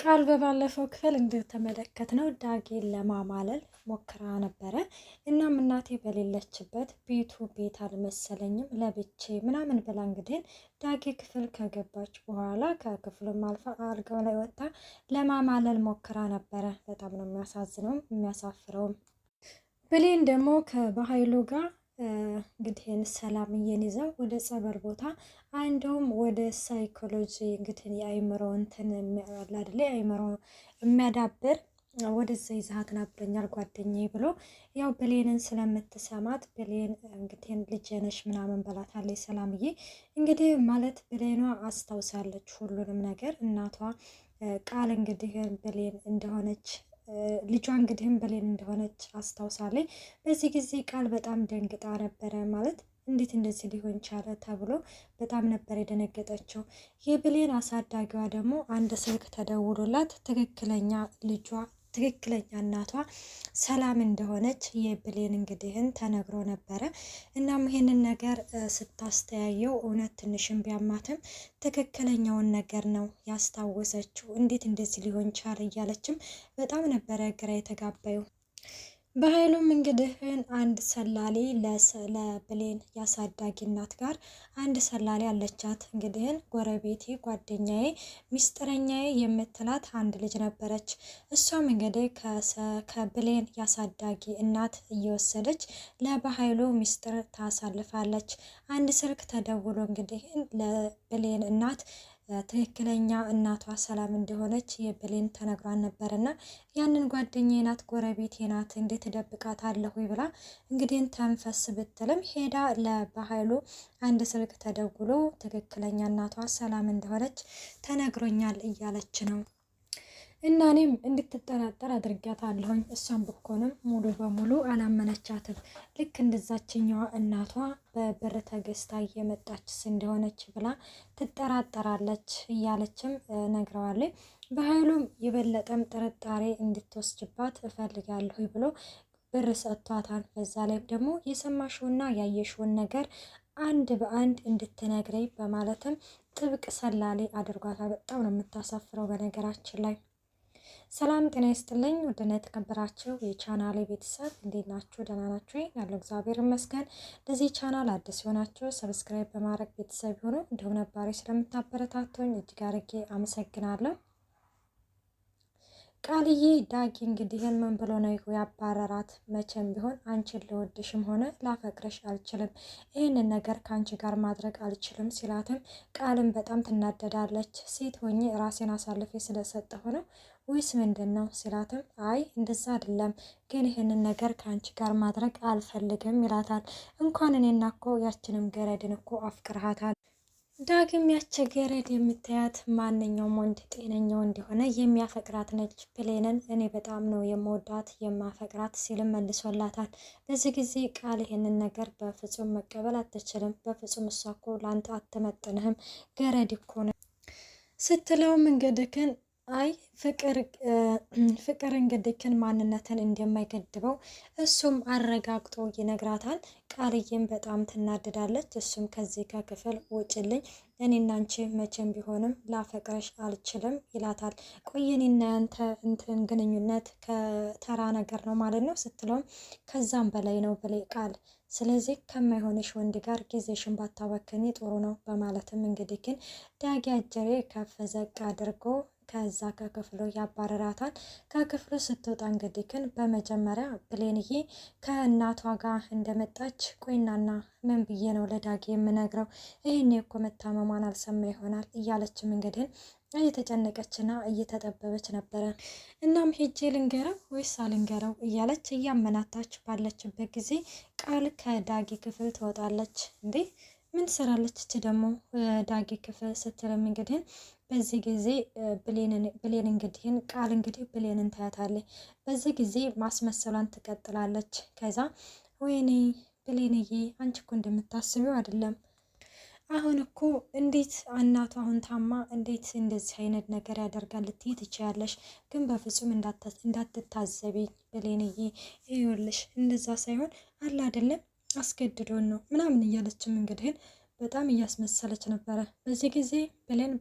ቃል በባለፈው ክፍል እንደተመለከትነው ዳጊን ለማማለል ሞክራ ነበረ። እናም እናቴ በሌለችበት ቤት አልመሰለኝም ለብቼ ምናምን ብላ እንግዲህ ዳጊ ክፍል ከገባች በኋላ ከክፍሉም አልፋ አልጋው ላይ ወጣ ለማማለል ሞክራ ነበረ። በጣም ነው የሚያሳዝነው የሚያሳፍረውም። ብሌን ደግሞ ከባሀይሉ ጋር እንግዲህ ሰላምዬን ይዘው ወደ ጸበል ቦታ አንዱም ወደ ሳይኮሎጂ እንግዲህ የአይምሮ እንትን ያለ አይደለ የአይምሮ የሚያዳብር ወደዛ ይዛት ናብረኛል ጓደኛዬ ብሎ ያው ብሌንን ስለምትሰማት ብሌን እንግዲህ ልጄ ነሽ ምናምን በላታለች። ሰላምዬ እንግዲህ ማለት ብሌኗ አስታውሳለች ሁሉንም ነገር እናቷ ቃል እንግዲህ ብሌን እንደሆነች ልጇ እንግዲህም ብሌን እንደሆነች አስታውሳለች። በዚህ ጊዜ ቃል በጣም ደንግጣ ነበረ። ማለት እንዴት እንደዚህ ሊሆን ቻለ ተብሎ በጣም ነበር የደነገጠችው። የብሌን አሳዳጊዋ ደግሞ አንድ ስልክ ተደውሎላት ትክክለኛ ልጇ ትክክለኛ እናቷ ሰላም እንደሆነች የብሌን እንግዲህን ተነግሮ ነበረ። እናም ይሄንን ነገር ስታስተያየው እውነት ትንሽም ቢያማትም ትክክለኛውን ነገር ነው ያስታወሰችው። እንዴት እንደዚህ ሊሆን ቻለ እያለችም በጣም ነበረ ግራ የተጋባዩ። በሀይሉም እንግዲህን አንድ ሰላሌ ለብሌን ያሳዳጊ እናት ጋር አንድ ሰላሌ አለቻት። እንግዲህን ጎረቤቴ ጓደኛዬ ሚስጥረኛዬ የምትላት አንድ ልጅ ነበረች። እሷም እንግዲህ ከብሌን ያሳዳጊ እናት እየወሰደች ለበሀይሉ ሚስጥር ታሳልፋለች። አንድ ስልክ ተደውሎ እንግዲህን ለብሌን እናት ትክክለኛ እናቷ ሰላም እንደሆነች የብሌን ተነግሯን ነበርና ያንን ጓደኛዬ ናት ጎረቤቴ ናት እንዴት እደብቃታለሁ ብላ እንግዲህ ተንፈስ ብትልም ሄዳ ለበሀይሉ አንድ ስልክ ተደውሎ ትክክለኛ እናቷ ሰላም እንደሆነች ተነግሮኛል እያለች ነው። እና እኔም እንድትጠራጠር አድርጊያታለሁኝ። እሷም ብኮንም ሙሉ በሙሉ አላመነቻትም። ልክ እንደዛችኛዋ እናቷ በብር ተገዝታ እየመጣችስ እንደሆነች ብላ ትጠራጠራለች እያለችም ነግረዋለች። በሀይሉም የበለጠም ጥርጣሬ እንድትወስጅባት እፈልጋለሁ ብሎ ብር ሰጥቷታል። በዛ ላይ ደግሞ የሰማሽውና ያየሽውን ነገር አንድ በአንድ እንድትነግረኝ በማለትም ጥብቅ ሰላሌ አድርጓታል። በጣም ነው የምታሳፍረው በነገራችን ላይ። ሰላም ጤና ይስጥልኝ ውድና የተከበራችሁ የቻናሌ ቤተሰብ እንዴት ናችሁ? ደህና ናችሁ? ያለው እግዚአብሔር ይመስገን። ለዚህ ቻናል አዲስ የሆናችሁ ሰብስክራይብ በማድረግ ቤተሰብ ሆኖ እንዲሁም ነባሪ ስለምታበረታቱኝ እጅግ አድርጌ አመሰግናለሁ። ቃልዬ ዳጊ እንግዲህ ምን ብሎ ነው ያባረራት? መቼም ቢሆን አንቺን ልወድሽም ሆነ ላፈቅረሽ አልችልም፣ ይህንን ነገር ከአንቺ ጋር ማድረግ አልችልም ሲላትም ቃልም በጣም ትናደዳለች። ሴት ሆኜ ራሴን አሳልፌ ስለሰጠሁ ነው ወይስ ምንድን ነው ሲላትም አይ እንደዛ አይደለም፣ ግን ይህንን ነገር ከአንቺ ጋር ማድረግ አልፈልግም ይላታል። እንኳን እኔና እኮ ያችንም ገረድን እኮ አፍቅርሃታል። ዳግም ያቸገረድ የምታያት ማንኛውም ወንድ ጤነኛው እንደሆነ የሚያፈቅራት ነች። ብሌንን እኔ በጣም ነው የምወዳት የማፈቅራት ሲልም መልሶላታል። በዚህ ጊዜ ቃል ይሄንን ነገር በፍጹም መቀበል አትችልም። በፍጹም እሷ እኮ ለአንተ አትመጥንህም ገረድ እኮ ነው ስትለውም እንግዲህ አይ ፍቅር እንግዲህ ማንነትን እንደማይገድበው እሱም አረጋግጦ ይነግራታል። ቃልዬም በጣም ትናደዳለች። እሱም ከዚህ ከክፍል ውጭልኝ፣ እኔና አንቺ መቼም ቢሆንም ላፈቅረሽ አልችልም ይላታል። ቆየኔና ያንተ እንትን ግንኙነት ከተራ ነገር ነው ማለት ነው ስትለውም ከዛም በላይ ነው ብሌ ቃል፣ ስለዚህ ከማይሆንሽ ወንድ ጋር ጊዜሽን ባታባክኒ ጥሩ ነው በማለትም እንግዲህ ግን ዳጊ አጀሬ ከፍ ዘቅ አድርጎ ከዛ ከክፍሉ ያባረራታል። ከክፍሉ ስትወጣ እንግዲህ ግን በመጀመሪያ ብሌንዬ ከእናቷ ጋር እንደመጣች ቆይናና ምን ብዬ ነው ለዳጊ የምነግረው? ይህኔ እኮ መታመሟን አልሰማ ይሆናል እያለችም እንግዲህ እየተጨነቀችና እየተጠበበች ነበረ። እናም ሄጄ ልንገረው ወይስ አልንገረው እያለች እያመናታች ባለችበት ጊዜ ቃል ከዳጊ ክፍል ትወጣለች። እንዴ ምን ትሰራለች እች ደግሞ ዳጊ ክፍል ስትልም እንግዲህ በዚህ ጊዜ ብሌን እንግዲህን ቃል እንግዲህ ብሌንን ታያታለች። በዚህ ጊዜ ማስመሰሏን ትቀጥላለች። ከዛ ወይኔ ብሌንዬ አንቺ እኮ እንደምታስቢው አይደለም። አሁን እኮ እንዴት እናቱ አሁን ታማ እንዴት እንደዚህ አይነት ነገር ያደርጋል ልትይ ትችያለሽ፣ ግን በፍጹም እንዳትታዘቢ ብሌንዬ። ይኸውልሽ እንደዛ ሳይሆን አለ አይደለም አስገድዶን ነው ምናምን እያለችም እንግዲህ በጣም እያስመሰለች ነበረ። በዚህ ጊዜ ብሌን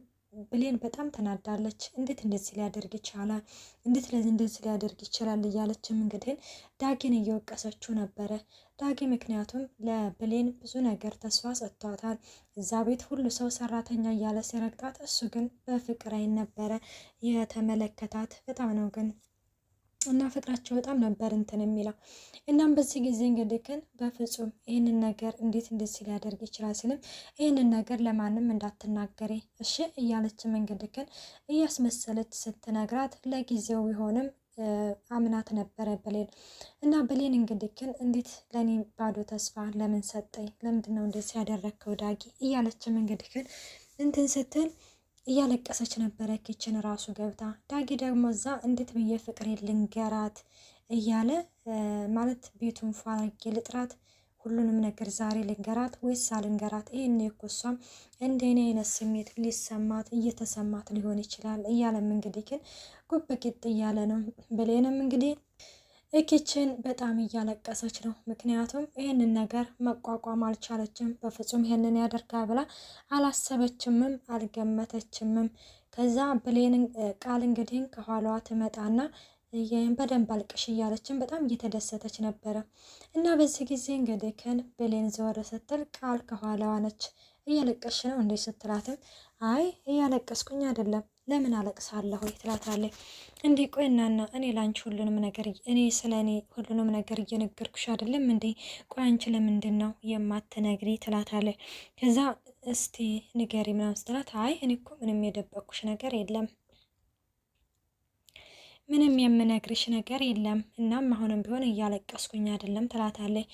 ብሌን በጣም ተናዳለች። እንዴት እንደዚህ ሊያደርግ ይቻላል? እንዴት እንደዚህ ሊያደርግ ይችላል? እያለችም እንግዲህ ዳጊን እየወቀሰችው ነበረ። ዳጊ ምክንያቱም ለብሌን ብዙ ነገር ተስፋ ሰጥቷታል። እዛ ቤት ሁሉ ሰው ሰራተኛ እያለ ሲረግጣት፣ እሱ ግን በፍቅር አይን ነበረ የተመለከታት። በጣም ነው ግን እና ፍቅራቸው በጣም ነበር እንትን የሚለው። እናም በዚህ ጊዜ እንግዲህ ግን በፍጹም ይህንን ነገር እንዴት እንደዚህ ሊያደርግ ይችላል ስልም ይህንን ነገር ለማንም እንዳትናገሪ እሺ እያለችም እንግዲህ ግን እያስመሰለች ስትነግራት ለጊዜው ቢሆንም አምናት ነበረ ብሌን። እና ብሌን እንግዲህ ግን እንዴት ለእኔ ባዶ ተስፋ ለምን ሰጠኝ? ለምንድን ነው እንደዚህ ያደረግከው ዳጊ? እያለችም እንግዲህ ግን እንትን ስትል እያለቀሰች ነበረ ኪችን ራሱ ገብታ። ዳጊ ደግሞ እዛ እንዴት ብዬ ፍቅሬ ልንገራት እያለ ማለት ቤቱን ፏርጌ ልጥራት፣ ሁሉንም ነገር ዛሬ ልንገራት ወይስ አልንገራት? ይህን እኮ እሷም እንደኔ አይነት ስሜት ሊሰማት እየተሰማት ሊሆን ይችላል እያለም እንግዲህ ግን ጉብ ቂጥ እያለ ነው። ብሌንም እንግዲህ ኪችን በጣም እያለቀሰች ነው። ምክንያቱም ይህንን ነገር መቋቋም አልቻለችም። በፍጹም ይህንን ያደርጋ ብላ አላሰበችምም አልገመተችምም። ከዛ ብሌን ቃል እንግዲህ ከኋላዋ ትመጣና በደንብ አልቅሽ እያለችን በጣም እየተደሰተች ነበረ። እና በዚህ ጊዜ እንግዲህ ብሌን ዘወር ስትል ቃል ከኋላዋ ነች። እያለቀሽ ነው እንዴ ስትላትም አይ እያለቀስኩኝ አይደለም ለምን አለቅሳለሁ ትላታለች። እንዲህ ቆይ እናና እኔ ላንቺ ሁሉንም ነገር እኔ ስለ እኔ ሁሉንም ነገር እየነገርኩሽ አይደለም እንዴ? ቆይ አንቺ ለምንድን ነው የማትነግሪ ትላታለች። ከዛ እስቲ ንገሪ ምናምን ስትላት አይ እኔ እኮ ምንም የደበቅኩሽ ነገር የለም ምንም የምነግርሽ ነገር የለም። እናም አሁንም ቢሆን እያለቀስኩኝ አይደለም ትላታለች።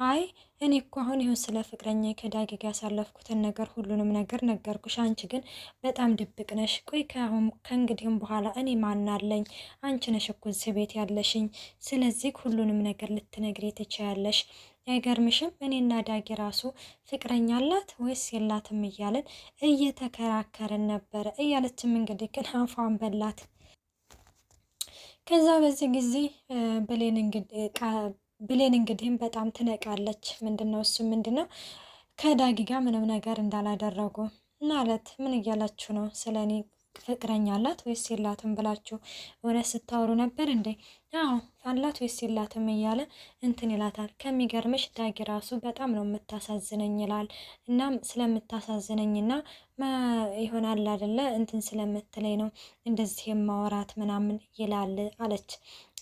አይ እኔ እኮ አሁን ይሁን ስለ ፍቅረኛ ከዳጊ ጋር ያሳለፍኩትን ነገር ሁሉንም ነገር ነገርኩሽ። አንቺ ግን በጣም ድብቅ ነሽ። ቆይ ከእንግዲህም በኋላ እኔ ማናለኝ? አንቺ ነሽ እኮ እዚህ ቤት ያለሽኝ። ስለዚህ ሁሉንም ነገር ልትነግሪ ትችያለሽ። አይገርምሽም? እኔና ዳጊ ራሱ ፍቅረኛ አላት ወይስ የላትም እያለን እየተከራከርን ነበረ እያለችም እንግዲህ ግን አፏን በላት። ከዛ በዚህ ጊዜ ብሌን እንግዲህም በጣም ትነቃለች። ምንድነው እሱ ምንድነው ከዳጊ ጋር ምንም ነገር እንዳላደረጉ ማለት ምን እያላችሁ ነው? ስለ እኔ ፍቅረኛ አላት ወይስ የላትም ብላችሁ እውነት ስታወሩ ነበር እንዴ? አዎ አላት ወይስ የላትም እያለ እንትን ይላታል። ከሚገርምሽ ዳጊ ራሱ በጣም ነው የምታሳዝነኝ ይላል። እናም ስለምታሳዝነኝና ይሆናል አይደለ እንትን ስለምትለኝ ነው እንደዚህ የማወራት ምናምን ይላል አለች።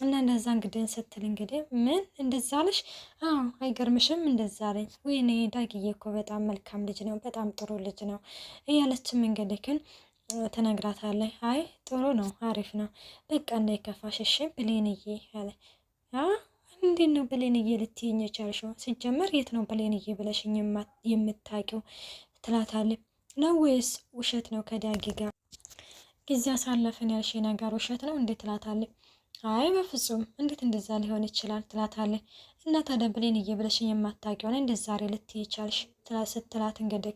እና እንደዛ እንግዲህ ስትል እንግዲህ ምን እንደዛ አለሽ? አዎ አይገርምሽም? እንደዛ አለኝ። ወይኔ ዳጊዬ እኮ በጣም መልካም ልጅ ነው፣ በጣም ጥሩ ልጅ ነው እያለችም እንግዲህ ግን ትነግራታለች። አይ ጥሩ ነው፣ አሪፍ ነው፣ በቃ እንዳይከፋሽ እሺ ብሌንዬ አለ። እንዴት ነው ብሌንዬ ልትይኝ የቻልሽው? ሲጀመር የት ነው ብሌንዬ ብለሽኝ የምታውቂው? ትላታለች። ነው ወይስ ውሸት ነው? ከዳጊ ጋር ጊዜ አሳለፍን ያልሽ ነገር ውሸት ነው እንዴት? ትላታለች። አይ በፍጹም እንዴት እንደዛ ሊሆን ይችላል? ትላታለች። እና ታዲያ ብሌንዬ ብለሽኝ የማታውቂው ነው እንደዛ ዛሬ ልትይ ቻልሽ? ስትላት እንግዲህ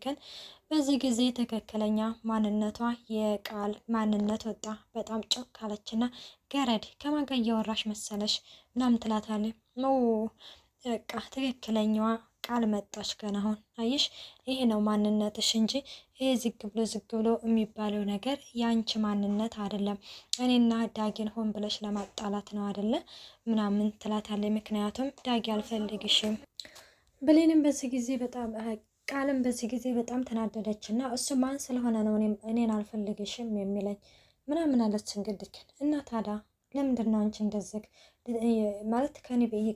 በዚህ ጊዜ ትክክለኛ ማንነቷ የቃል ማንነት ወጣ። በጣም ጮክ አለችና ገረድ ከማን ጋር እያወራሽ መሰለሽ ምናምን ትላታለች። በቃ ትክክለኛዋ ቃል መጣች። ገና አሁን አየሽ፣ ይሄ ነው ማንነትሽ እንጂ ይሄ ዝግ ብሎ የሚባለው ነገር የአንቺ ማንነት አይደለም። እኔና ዳጊን ሆን ብለሽ ለማጣላት ነው አይደለ ምናምን ትላታለች። ምክንያቱም ዳጊ አልፈልግሽም። ብሌንም በዚህ ጊዜ በጣም ቃልም በዚህ ጊዜ በጣም ተናደደች እና እሱ ማን ስለሆነ ነው እኔን አልፈልግሽም የሚለኝ ምናምን አለች። እንግዲህ እና ታዲያ ለምንድን ነው አንቺ እንደዚህ ማለት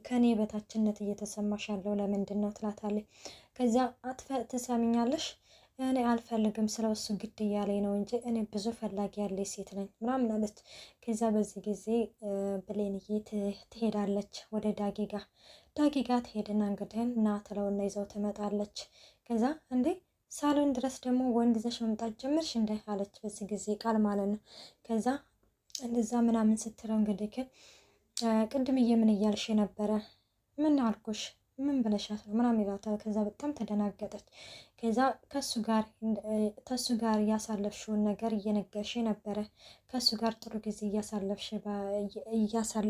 ከኔ በታችነት እየተሰማሽ ያለው ለምንድን ነው ትላታለች። ከዚያ ትሰሚኛለሽ እኔ አልፈልግም ስለ እሱ ግድ እያለኝ ነው እንጂ እኔ ብዙ ፈላጊ ያለኝ ሴት ነኝ ምናምን አለች። ከዚያ በዚህ ጊዜ ብሌንዬ ትሄዳለች ወደ ዳጊ ጋር ትሄድና እንግዲህ እና ትለውና ይዘው ትመጣለች። ከዛ እንዴ ሳሎን ድረስ ደግሞ ወንድ ይዘሽ መምጣት ጀመርሽ እንደ አለች በዚህ ጊዜ ቃል ማለት ነው። ከዛ እንደዛ ምናምን ስትለው እንግዲህ ቅድምዬ ምን እያልሽ ነበረ? ምን አልኩሽ? ምን ብለሻት ነው ምናምን ይላታል። ከዛ በጣም ተደናገጠች። ከዛ ከሱ ጋር እያሳለፍሽውን ነገር እየነገርሽ ነበረ። ከሱ ጋር ጥሩ ጊዜ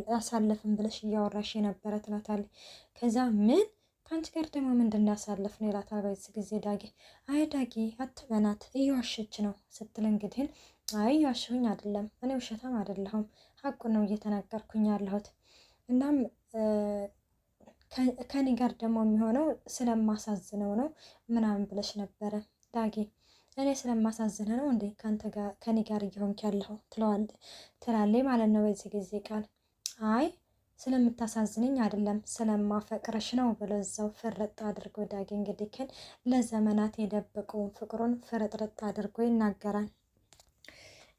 እያሳለፍን ብለሽ እያወራሽ ነበረ ትላታለች። ከዛ ምን ከአንቺ ጋር ደግሞ ምንድን ያሳለፍ ነው ይላታል በዚህ ጊዜ ዳጊ። አይ ዳጊ አትበናት እየዋሸች ነው ስትል እንግዲህ አይ እየዋሸሁኝ አይደለም፣ እኔ ውሸታም አይደለሁም፣ ሀቁ ነው እየተናገርኩኝ ያለሁት። እናም ከኔ ጋር ደግሞ የሚሆነው ስለማሳዝነው ነው ምናምን ብለሽ ነበረ ዳጊ። እኔ ስለማሳዝነ ነው እንዴ ከኔ ጋር እየሆንክ ያለኸው ትላለች ማለት ነው በዚህ ጊዜ ቃል። አይ ስለምታሳዝነኝ አይደለም ስለማፈቅረሽ ነው ብሎ እዛው ፍርጥ አድርጎ ዳጊ እንግዲህ ለዘመናት የደበቀውን ፍቅሩን ፍርጥርጥ አድርጎ ይናገራል።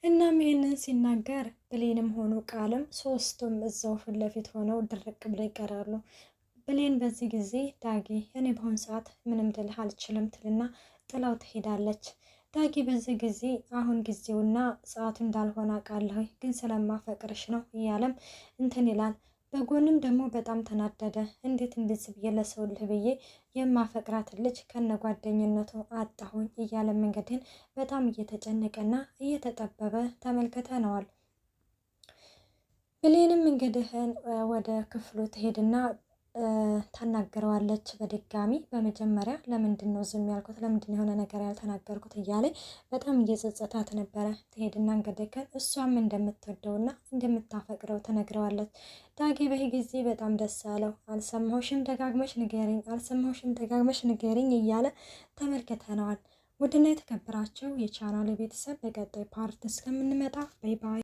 እናም ይህንን ሲናገር ብሌንም ሆኑ ቃልም ሶስቱም እዛው ፊት ለፊት ሆነው ድርቅ ብለው ይቀራሉ። ብሌን በዚህ ጊዜ ዳጊ እኔ በአሁን ሰዓት ምንም ልልህ አልችልም ትልና ጥላው ትሄዳለች። ዳጊ በዚህ ጊዜ አሁን ጊዜውና ሰዓቱ እንዳልሆነ አውቃለሁ፣ ግን ስለማፈቅርሽ ነው እያለም እንትን ይላል። በጎንም ደግሞ በጣም ተናደደ። እንዴት እንደዚህ ብዬ ለሰውልህ ብዬ የማፈቅራትን ልጅ ከነጓደኝነቱ አጣሁኝ እያለ መንገድን በጣም እየተጨነቀና እየተጠበበ ተመልክተነዋል። ብሌንም እንግዲህን ወደ ክፍሉ ትሄድና ታናግረዋለች በድጋሚ። በመጀመሪያ ለምንድን ነው ዝም ያልኩት፣ ለምንድን የሆነ ነገር ያልተናገርኩት እያለ በጣም እየጸጸታት ነበረ። ትሄድና እንግዲህ እሷም እንደምትወደውና እንደምታፈቅረው ትነግረዋለች። ዳጊ በይህ ጊዜ በጣም ደስ አለው። አልሰማሁሽም ደጋግመሽ ንገሪኝ፣ አልሰማሁሽም ደጋግመሽ ንገሪኝ እያለ ተመልክተነዋል። ውድና የተከበራቸው የቻናል ቤተሰብ በቀጣይ ፓርት እስከምንመጣ ባይ ባይ።